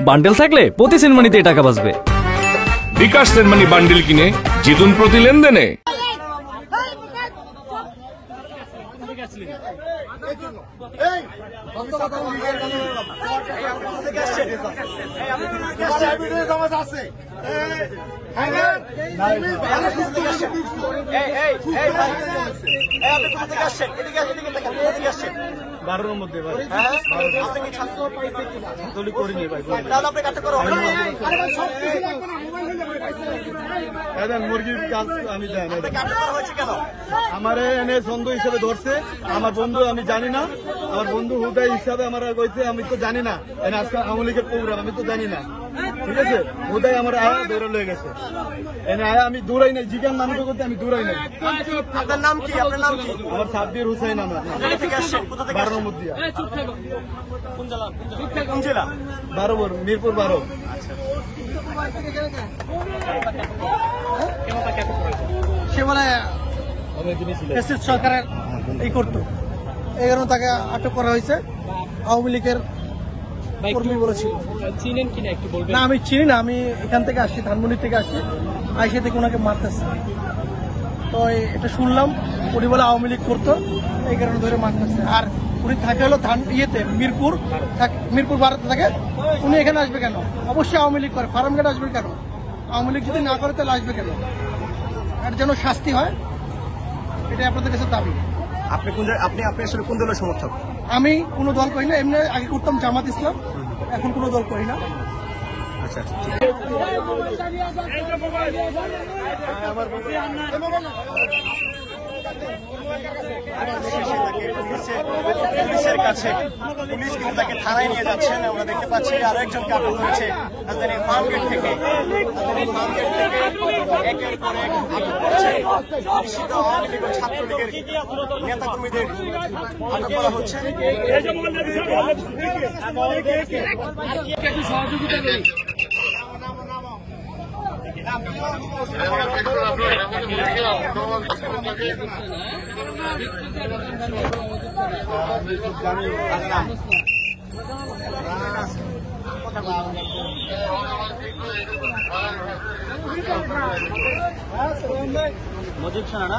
Bundle থাকলে প্রতি সেনমানিতে টাকা বাঁচবে। বিকাশ সেনমানি বান্ডেল কিনে জিতুন প্রতি লেনদেনে। বারোর মধ্যে মুরগির কাজ আমি জানি আমার এনে ছন্দ হিসেবে ধরছে আমার বন্ধু, আমি জানি না আমার বন্ধু হুদাই হিসাবে আমার কইছে, আমি তো জানি না এনে আজকে আওয়ামী লীগের প্রোগ্রাম, আমি তো জানি না, ঠিক আছে। হুদাই আমার আয়া দৌড়ে লয়ে গেছে, এনে আয়া আমি দৌড়াই নাই, জিজ্ঞান মানুষ করতে আমি দৌড়াই নাই। আপনার নাম কি? আপনার নাম কি? আমার সাব্বির হুসাইন, আমার বারোর মধ্যে। কোন জেলা? 12 মিরপুর 12। সে বলে সরকারের এই করতো, এই কারণে তাকে আটক করা হয়েছে। আওয়ামী লীগের কর্মী বলেছিল। না আমি চিনি না, আমি এখান থেকে আসছি, ধানমন্ডি থেকে আসছি, আইসে থেকে ওনাকে মারতেছে। তো এটা শুনলাম উনি বলে আওয়ামী লীগ করতো, এই কারণে ধরে মারতেছে। আর উনি থাকে হলো মিরপুর 12-তে থাকে। উনি এখানে আসবে কেন? অবশ্যই আওয়ামী লীগ করে। ফার্মগেট আসবে কেন? আওয়ামী লীগ যদি না করে তাহলে আসবে কেন? এর যেন শাস্তি হয়, এটাই আপনাদের কাছে দাবি। আপনি আসলে কোন দলের সমর্থক? আমি কোনো দল করি না, এমনি আগে করতাম জামাত ইসলাম, এখন কোনো দল করি না। আচ্ছা পুলিশের কাছে, পুলিশ কিন্তু তাকে থানায় নিয়ে যাচ্ছেন। আমরা দেখতে পাচ্ছি আরো একজনকে আটক করেছে রাজধানীর ফার্মগেট থেকে। একের পর এক আটক করছে নিষিদ্ধ আওয়ামী লীগ ও ছাত্রলীগের নেতা কর্মীদের আটক করা হচ্ছে। মজিব শাহ না